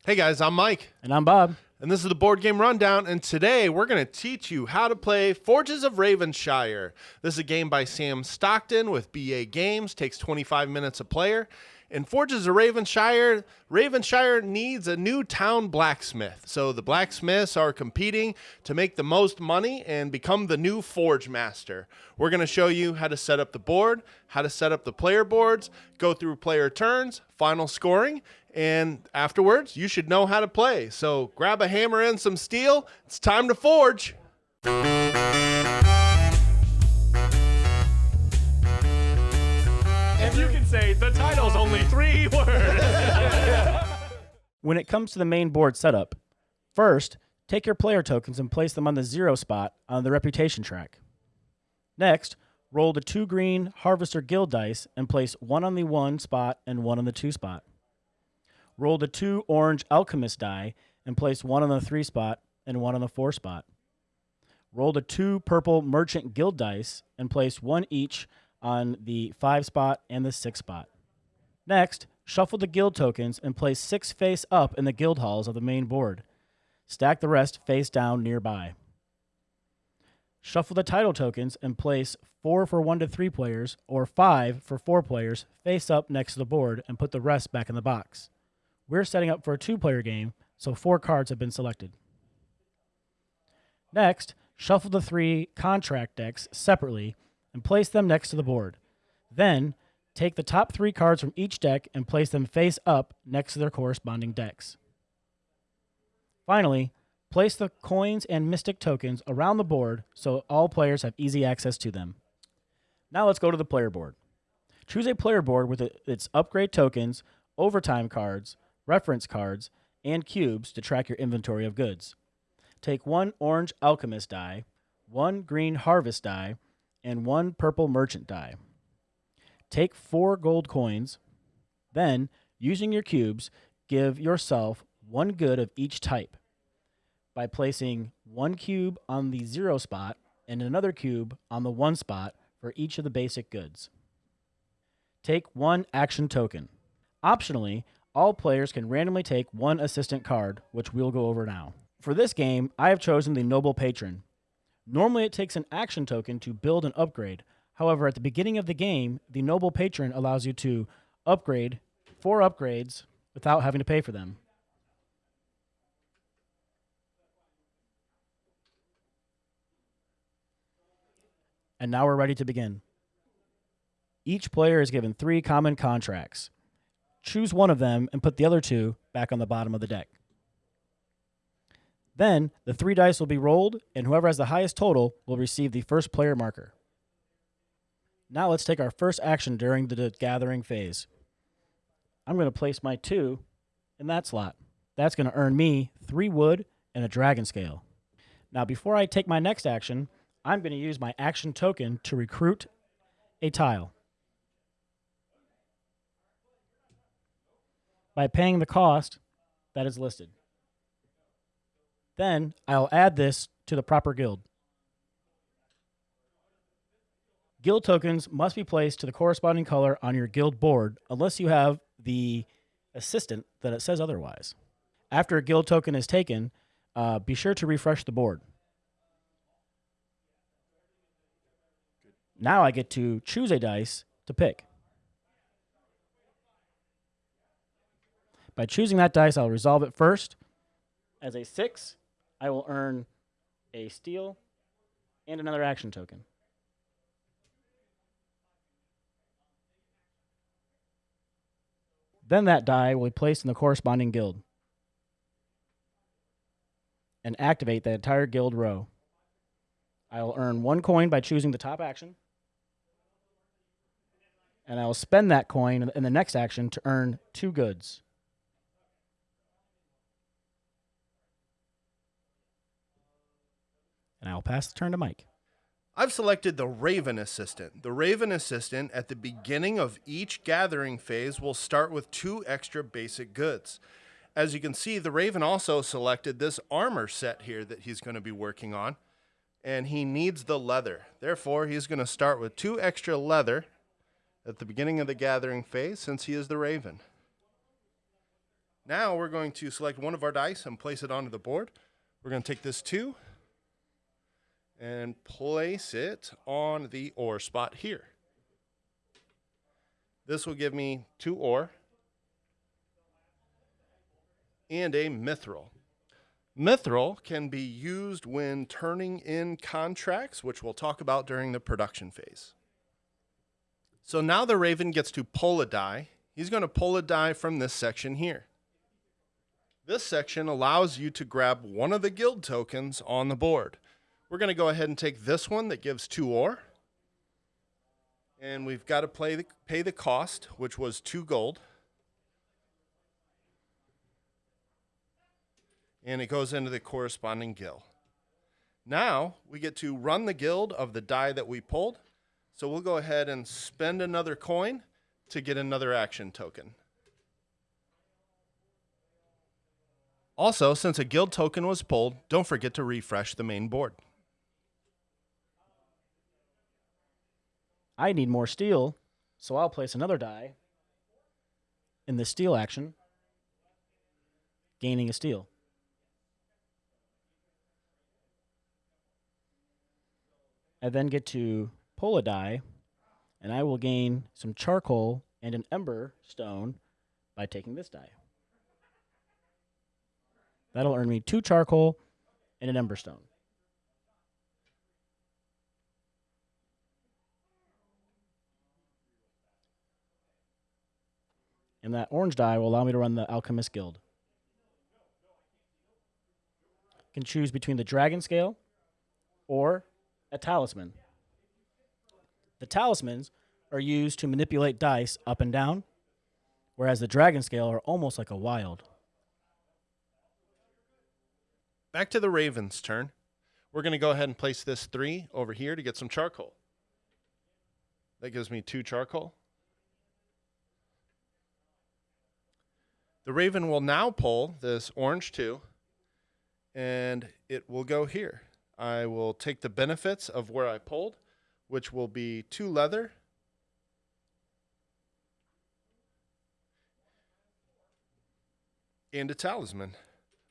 Hey guys, I'm Mike. And I'm Bob. And this is the Board Game Rundown, and today we're going to teach you how to play Forges of Ravenshire. This is a game by Sam Stockton with BA Games, takes 25 minutes a player. In Forges of Ravenshire, Ravenshire needs a new town blacksmith. So the blacksmiths are competing to make the most money and become the new Forgemaster. We're going to show you how to set up the board, how to set up the player boards, go through player turns, final scoring, and afterwards, you should know how to play. So grab a hammer and some steel. It's time to forge. And you can say the title's only 3 words. When it comes to the main board setup, first, take your player tokens and place them on the 0 spot on the reputation track. Next, roll the 2 green Harvester Guild dice and place 1 on the 1 spot and 1 on the 2 spot. Roll the 2 orange Alchemist die and place 1 on the 3 spot and 1 on the 4 spot. Roll the 2 purple Merchant Guild dice and place 1 each on the 5 spot and the 6 spot. Next, shuffle the guild tokens and place 6 face up in the guild halls of the main board. Stack the rest face down nearby. Shuffle the title tokens and place 4 for 1 to 3 players or 5 for 4 players face up next to the board and put the rest back in the box. We're setting up for a 2-player game, so 4 cards have been selected. Next, shuffle the 3 contract decks separately and place them next to the board. Then, take the top 3 cards from each deck and place them face up next to their corresponding decks. Finally, place the coins and mystic tokens around the board so all players have easy access to them. Now let's go to the player board. Choose a player board with its upgrade tokens, overtime cards, reference cards, and cubes to track your inventory of goods. Take 1 orange Alchemist die, 1 green Harvest die, and 1 purple Merchant die. Take 4 gold coins. Then, using your cubes, give yourself 1 good of each type by placing 1 cube on the 0 spot and another cube on the 1 spot for each of the basic goods. Take 1 action token. Optionally, all players can randomly take 1 assistant card, which we'll go over now. For this game, I have chosen the Noble Patron. Normally, it takes an action token to build an upgrade. However, at the beginning of the game, the Noble Patron allows you to upgrade 4 upgrades without having to pay for them. And now we're ready to begin. Each player is given 3 common contracts. Choose one of them and put the other 2 back on the bottom of the deck. Then, the 3 dice will be rolled, and whoever has the highest total will receive the first player marker. Now let's take our first action during the gathering phase. I'm going to place my 2 in that slot. That's going to earn me 3 wood and a dragon scale. Now, before I take my next action, I'm going to use my action token to recruit a tile. By paying the cost that is listed. Then I'll add this to the proper guild. Guild tokens must be placed to the corresponding color on your guild board unless you have the assistant that it says otherwise. After a guild token is taken, be sure to refresh the board. Now I get to choose a dice to pick. By choosing that dice, I'll resolve it first. As a 6, I will earn a steel and another action token. Then that die will be placed in the corresponding guild and activate the entire guild row. I will earn 1 coin by choosing the top action, and I will spend that coin in the next action to earn 2 goods. And I'll pass the turn to Mike. I've selected the Raven Assistant. The Raven Assistant at the beginning of each gathering phase will start with 2 extra basic goods. As you can see, the Raven also selected this armor set here that he's going to be working on, and he needs the leather. Therefore, he's going to start with 2 extra leather at the beginning of the gathering phase since he is the Raven. Now we're going to select one of our dice and place it onto the board. We're going to take this 2 and place it on the ore spot here. This will give me 2 ore and a mithril. Mithril can be used when turning in contracts, which we'll talk about during the production phase. So now the Raven gets to pull a die. He's going to pull a die from this section here. This section allows you to grab one of the guild tokens on the board. We're going to go ahead and take this one that gives 2 ore. And we've got to pay the cost, which was 2 gold. And it goes into the corresponding guild. Now we get to run the guild of the die that we pulled. So we'll go ahead and spend another coin to get another action token. Also, since a guild token was pulled, don't forget to refresh the main board. I need more steel, so I'll place another die in the steel action, gaining a steel. I then get to pull a die, and I will gain some charcoal and an ember stone by taking this die. That'll earn me 2 charcoal and an ember stone. And that orange die will allow me to run the Alchemist Guild. I can choose between the Dragon Scale or a talisman. The talismans are used to manipulate dice up and down, whereas the Dragon Scale are almost like a wild. Back to the Raven's turn. We're going to go ahead and place this 3 over here to get some charcoal. That gives me 2 charcoal. The Raven will now pull this orange 2, and it will go here. I will take the benefits of where I pulled, which will be 2 leather and a talisman.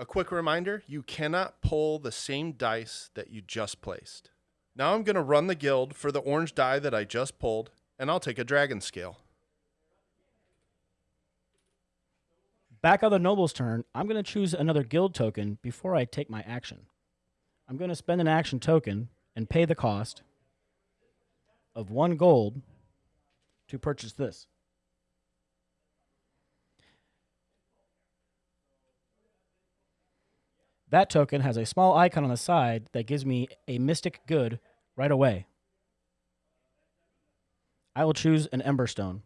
A quick reminder, you cannot pull the same dice that you just placed. Now I'm going to run the guild for the orange die that I just pulled, and I'll take a dragon scale. Back on the noble's turn, I'm going to choose another guild token before I take my action. I'm going to spend an action token and pay the cost of 1 gold to purchase this. That token has a small icon on the side that gives me a mystic good right away. I will choose an ember stone.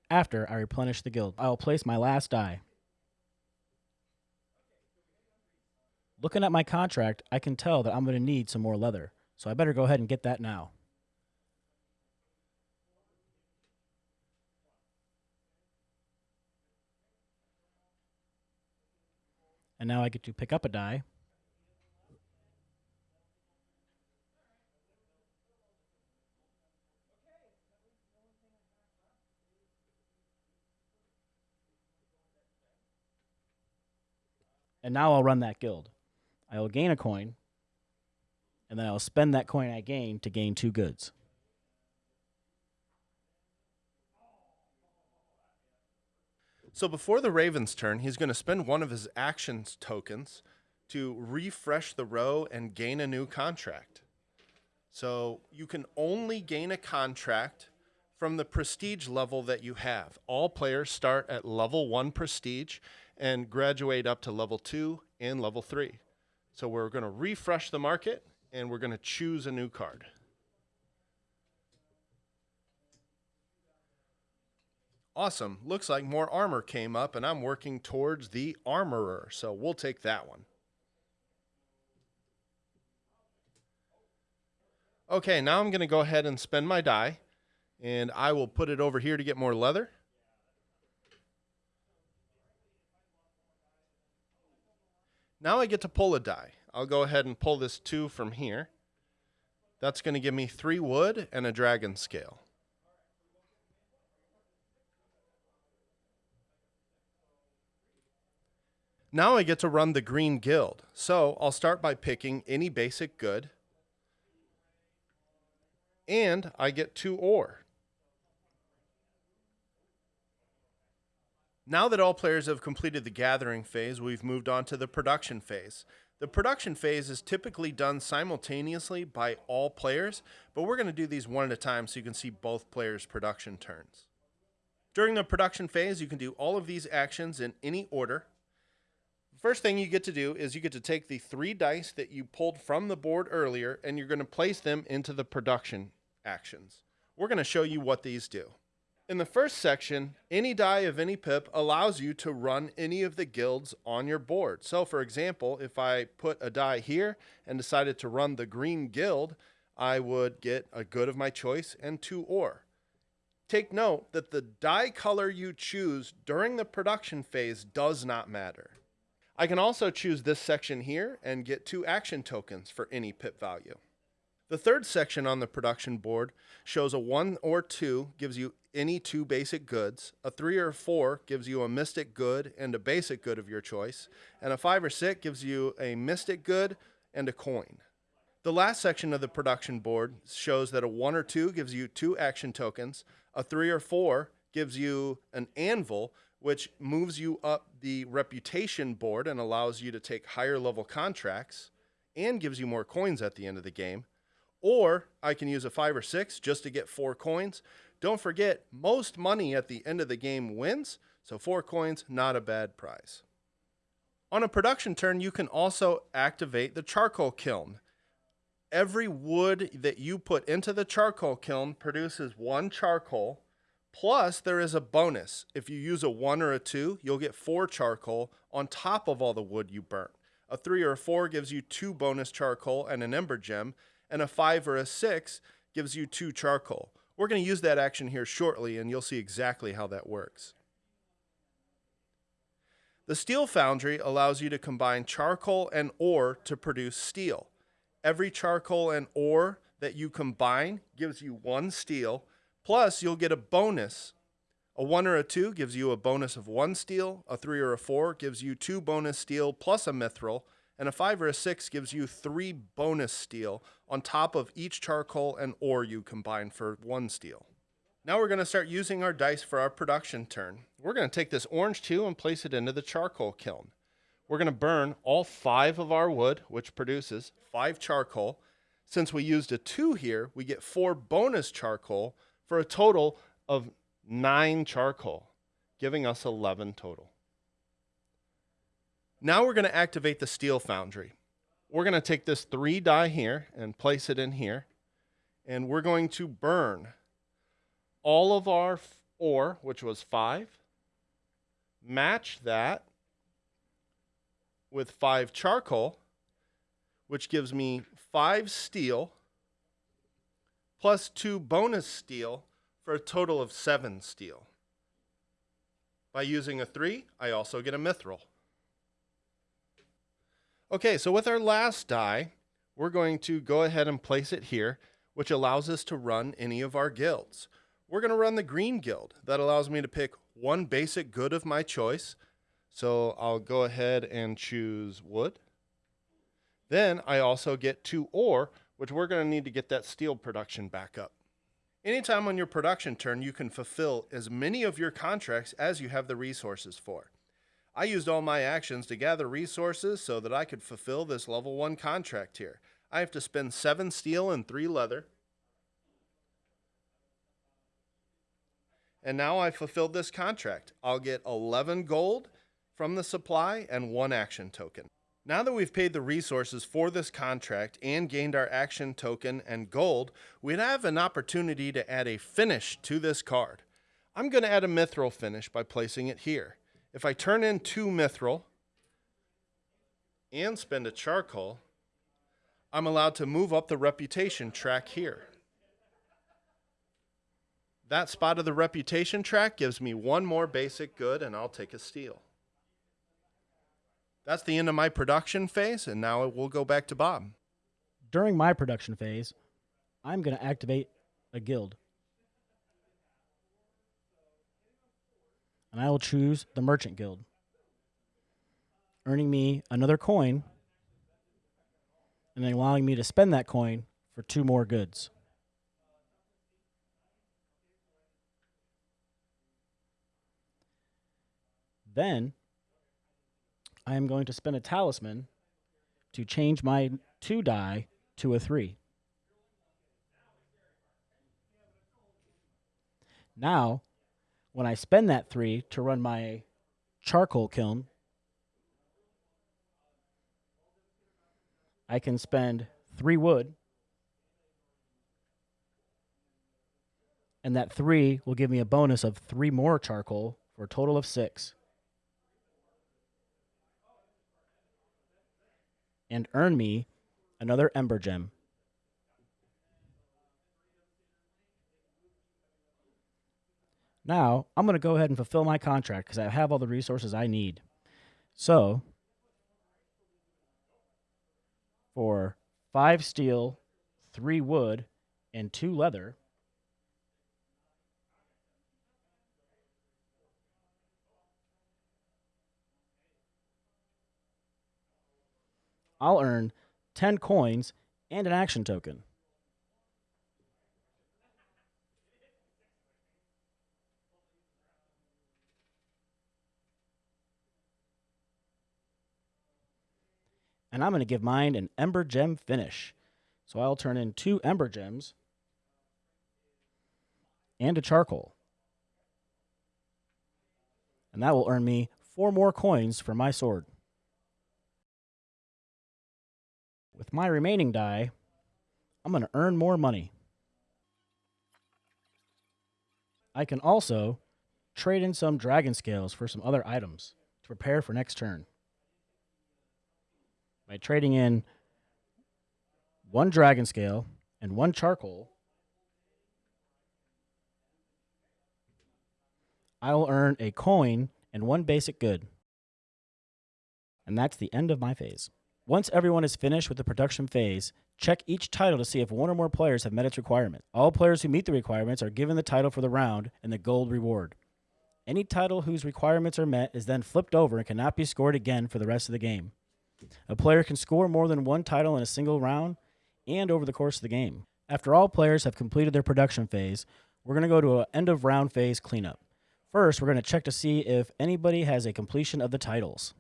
After I replenish the guild, I will place my last die. Looking at my contract, I can tell that I'm going to need some more leather, so I better go ahead and get that now. And now I get to pick up a die. And now I'll run that guild. I will gain a coin, and then I'll spend that coin I gained to gain 2 goods. So before the Raven's turn, he's going to spend one of his actions tokens to refresh the row and gain a new contract. So you can only gain a contract from the prestige level that you have. All players start at level 1 prestige and graduate up to level 2 and level 3. So we're going to refresh the market, and we're going to choose a new card. Awesome. Looks like more armor came up, and I'm working towards the armorer, so we'll take that one. Okay, now I'm going to go ahead and spend my die, and I will put it over here to get more leather. Now I get to pull a die. I'll go ahead and pull this 2 from here. That's going to give me 3 wood and a dragon scale. Now I get to run the green guild. So I'll start by picking any basic good. And I get 2 ore. Now that all players have completed the gathering phase, we've moved on to the production phase. The production phase is typically done simultaneously by all players, but we're going to do these one at a time so you can see both players' production turns. During the production phase, you can do all of these actions in any order. First thing you get to do is you get to take the 3 dice that you pulled from the board earlier, and you're going to place them into the production actions. We're going to show you what these do. In the first section, any die of any pip allows you to run any of the guilds on your board. So for example, if I put a die here and decided to run the green guild, I would get a good of my choice and 2 ore. Take note that the die color you choose during the production phase does not matter. I can also choose this section here and get 2 action tokens for any pip value. The third section on the production board shows a 1 or 2 gives you any 2 basic goods, a 3 or 4 gives you a mystic good and a basic good of your choice, and a 5 or 6 gives you a mystic good and a coin. The last section of the production board shows that a 1 or 2 gives you 2 action tokens, a 3 or 4 gives you an anvil, which moves you up the reputation board and allows you to take higher level contracts and gives you more coins at the end of the game. Or I can use a 5 or 6 just to get 4 coins. Don't forget, most money at the end of the game wins, so 4 coins, not a bad prize. On a production turn, you can also activate the charcoal kiln. Every wood that you put into the charcoal kiln produces 1 charcoal, plus there is a bonus. If you use a 1 or a 2, you'll get 4 charcoal on top of all the wood you burnt. A 3 or a 4 gives you 2 bonus charcoal and an ember gem, and a 5 or a 6 gives you 2 charcoal. We're going to use that action here shortly, and you'll see exactly how that works. The steel foundry allows you to combine charcoal and ore to produce steel. Every charcoal and ore that you combine gives you 1 steel, plus you'll get a bonus. A 1 or a 2 gives you a bonus of 1 steel, a 3 or a 4 gives you 2 bonus steel plus a mithril, and a 5 or a 6 gives you 3 bonus steel on top of each charcoal and ore you combine for 1 steel. Now we're going to start using our dice for our production turn. We're going to take this orange 2 and place it into the charcoal kiln. We're going to burn all 5 of our wood, which produces 5 charcoal. Since we used a 2 here, we get 4 bonus charcoal for a total of 9 charcoal, giving us 11 total. Now we're going to activate the steel foundry. We're going to take this 3 die here and place it in here, and we're going to burn all of our ore, which was 5, match that with 5 charcoal, which gives me 5 steel, plus 2 bonus steel for a total of 7 steel. By using a 3, I also get a mithril. Okay, so with our last die, we're going to go ahead and place it here, which allows us to run any of our guilds. We're going to run the green guild. That allows me to pick 1 basic good of my choice. So I'll go ahead and choose wood. Then I also get 2 ore, which we're going to need to get that steel production back up. Anytime on your production turn, you can fulfill as many of your contracts as you have the resources for. I used all my actions to gather resources so that I could fulfill this level 1 contract here. I have to spend 7 steel and 3 leather. And now I fulfilled this contract. I'll get 11 gold from the supply and 1 action token. Now that we've paid the resources for this contract and gained our action token and gold, we'd have an opportunity to add a finish to this card. I'm going to add a mithril finish by placing it here. If I turn in 2 mithril and spend a charcoal, I'm allowed to move up the reputation track here. That spot of the reputation track gives me 1 more basic good, and I'll take a steel. That's the end of my production phase, and now we'll go back to Bob. During my production phase, I'm going to activate a guild. And I will choose the Merchant Guild. earning me another coin, and then allowing me to spend that coin for 2 more goods. Then I am going to spend a talisman to change my 2 die to a 3. Now, when I spend that 3 to run my charcoal kiln, I can spend 3 wood, and that 3 will give me a bonus of 3 more charcoal for a total of 6. And earn me another ember gem. Now, I'm going to go ahead and fulfill my contract because I have all the resources I need. So, for 5 steel, 3 wood, and 2 leather, I'll earn 10 coins and an action token. And I'm going to give mine an ember gem finish. So I'll turn in 2 ember gems and a charcoal. And that will earn me 4 more coins for my sword. With my remaining die, I'm going to earn more money. I can also trade in some dragon scales for some other items to prepare for next turn. By trading in 1 dragon scale and 1 charcoal, I will earn a coin and 1 basic good. And that's the end of my phase. Once everyone is finished with the production phase, check each title to see if 1 or more players have met its requirement. All players who meet the requirements are given the title for the round and the gold reward. Any title whose requirements are met is then flipped over and cannot be scored again for the rest of the game. A player can score more than 1 title in a single round and over the course of the game. After all players have completed their production phase, we're going to go to an end of round phase cleanup. First, we're going to check to see if anybody has a completion of the titles.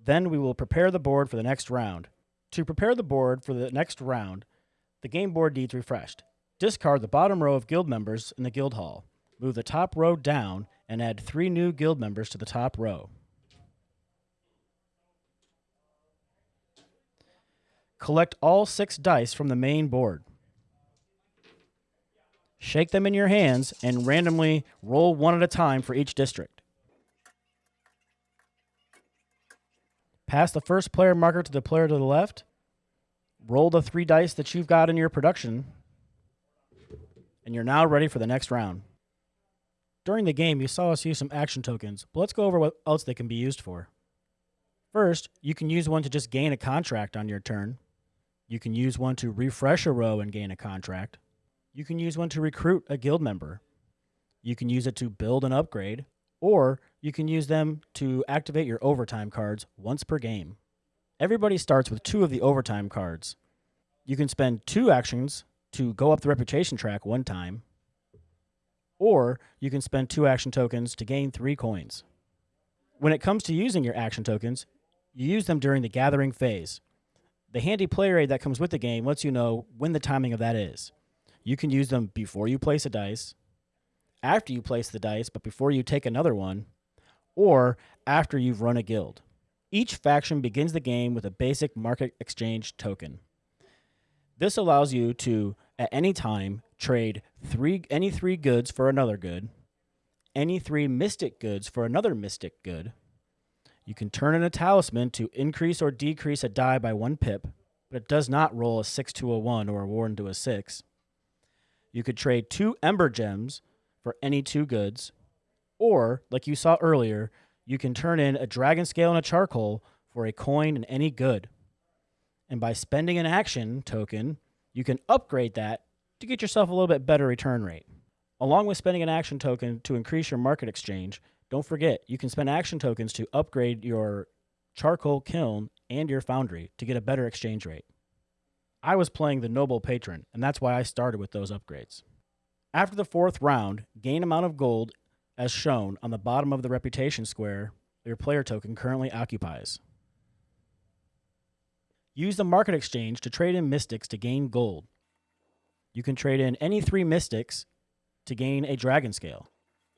Then we will prepare the board for the next round. To prepare the board for the next round, the game board needs refreshed. Discard the bottom row of guild members in the guild hall. Move the top row down and add 3 new guild members to the top row. Collect all 6 dice from the main board. Shake them in your hands and randomly roll 1 at a time for each district. Pass the first player marker to the player to the left. Roll the 3 dice that you've got in your production. And you're now ready for the next round. During the game, you saw us use some action tokens, but let's go over what else they can be used for. First, you can use one to just gain a contract on your turn. You can use one to refresh a row and gain a contract. You can use one to recruit a guild member. You can use it to build an upgrade, or you can use them to activate your overtime cards once per game. Everybody starts with 2 of the overtime cards. You can spend 2 actions to go up the reputation track 1 time, or you can spend 2 action tokens to gain 3 coins. When it comes to using your action tokens, you use them during the gathering phase. The handy player aid that comes with the game lets you know when the timing of that is. You can use them before you place a dice, after you place the dice, but before you take another one, or after you've run a guild. Each faction begins the game with a basic market exchange token. This allows you to, at any time, trade any 3 goods for another good, any 3 mystic goods for another mystic good. You can turn in a talisman to increase or decrease a die by 1 pip, but it does not roll a 6 to a 1 or a 1 to a 6. You could trade 2 ember gems for any 2 goods, or, like you saw earlier, you can turn in a dragon scale and a charcoal for a coin and any good. And by spending an action token, you can upgrade that to get yourself a little bit better return rate. Along with spending an action token to increase your market exchange, Don't forget, you can spend action tokens to upgrade your charcoal kiln and your foundry to get a better exchange rate. I was playing the Noble Patron, and that's why I started with those upgrades. After the 4th round, gain amount of gold as shown on the bottom of the reputation square your player token currently occupies. Use the market exchange to trade in mystics to gain gold. You can trade in any 3 mystics to gain a dragon scale.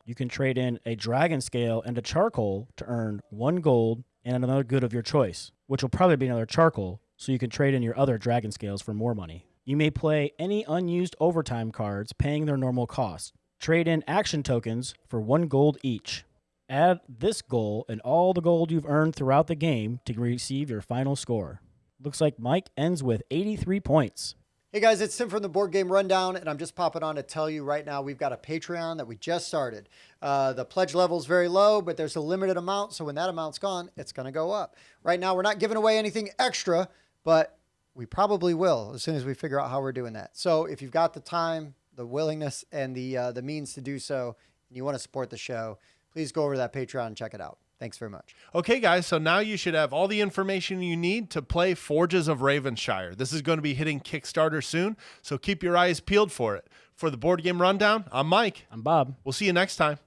You can trade in a dragon scale and a charcoal to earn 1 gold and another good of your choice, which will probably be another charcoal, so you can trade in your other dragon scales for more money. You may play any unused overtime cards paying their normal cost. Trade in action tokens for 1 gold each. Add this goal and all the gold you've earned throughout the game to receive your final score. Looks like Mike ends with 83 points. Hey guys, it's Tim from the Board Game Rundown, and I'm just popping on to tell you right now we've got a Patreon that we just started. The pledge level is very low, but there's a limited amount, so when that amount's gone, it's going to go up. Right now, we're not giving away anything extra, but we probably will as soon as we figure out how we're doing that. So if you've got the time, the willingness, and the means to do so, and you want to support the show, please go over to that Patreon and check it out. Thanks very much. Okay, guys, so now you should have all the information you need to play Forges of Ravenshire. This is going to be hitting Kickstarter soon, so keep your eyes peeled for it. For the Board Game Rundown, I'm Mike. I'm Bob. We'll see you next time.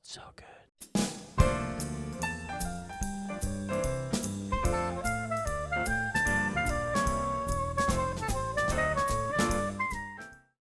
It's so good.